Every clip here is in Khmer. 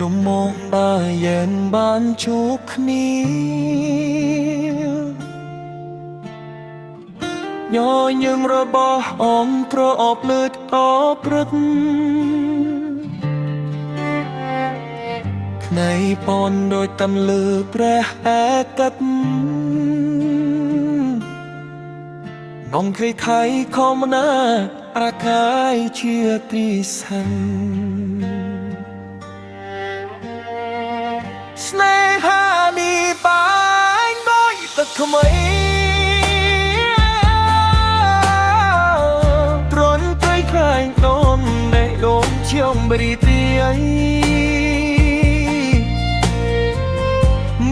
រំមកបានយ៉ាងបានជួបគ្នាញញឹមរបស់អង្គត្រអប់លើតអព្រឹកផ្នែកពនដោយតាមលើព្រះឯកតនងเคยไทยខមណារាកាយជាទីសាំស្នេហានេះបានដោយទឹកថ្មីត្រន់ទៅខ្លាញ់ដូននៃអូនជាំបរីទី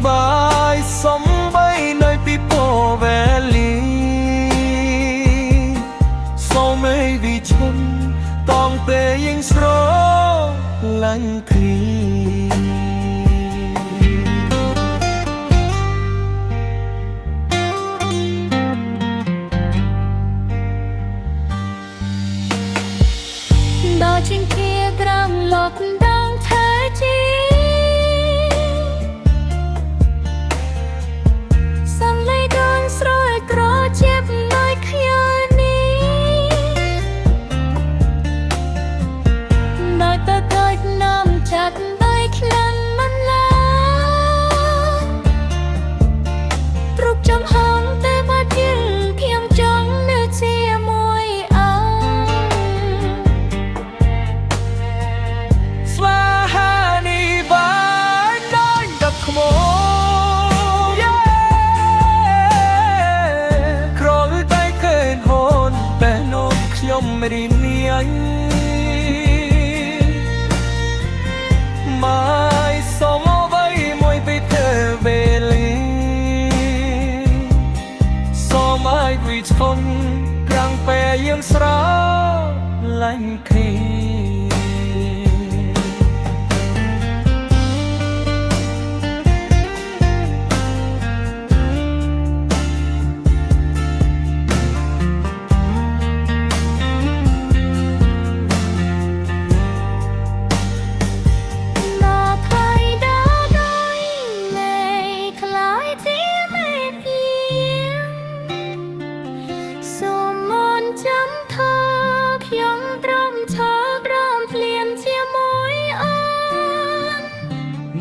បាយសំបីនៅពីពោវេលីសូមឲ្យវិឈុនតងពេលយើងស្រឡាញ់គ្នាដល់ជាងkiaក្រំលប់ដងថើជីសំឡេងដងស្រោចក្រជាបដោយខ្យល់នេះដោយតើដូចនាំចាត់ដោយខ្លាំងមិនឡាទ្រុកចំហងតែបាត់យើងខ្ញុំចង់នៅជាមួយស្វាហានីបានដោយទឹកខ្មោក្រលតែឃើញហូនបែនអូនខ្ញុំរីនាញមកសូមអ្វីមួយពីเธอเวลีសូមឲ្យវិឈុនប្រាំងពេលយើងស្រឡាញ់គ្នា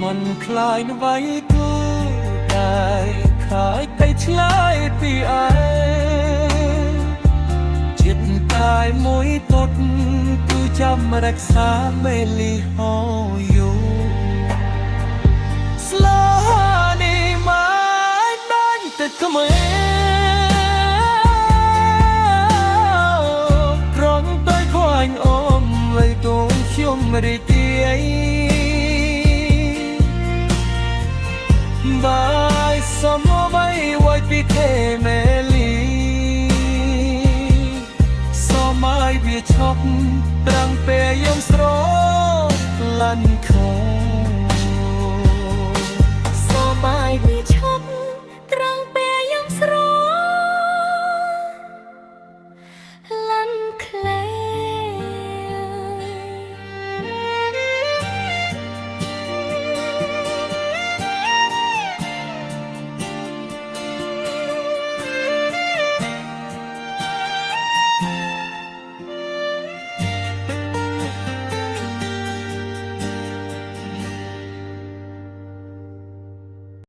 มันคลายนไว้กูได้ขายไปឆ្លើយពីអើចិត្តកាយមួយតត់គឺចាំរក្សាមេលីហោយូស្លានេះមកបានតែថ្មីក្រំទៅខ្វាញ់អមឲ្យទូខ្ញុំរីទីបាយសំអ្វីវ៉ៃពីទេមេលីសូមឲ្យវាឈប់ត្រង់ពេលយើងស្រឡាញ់គ្នា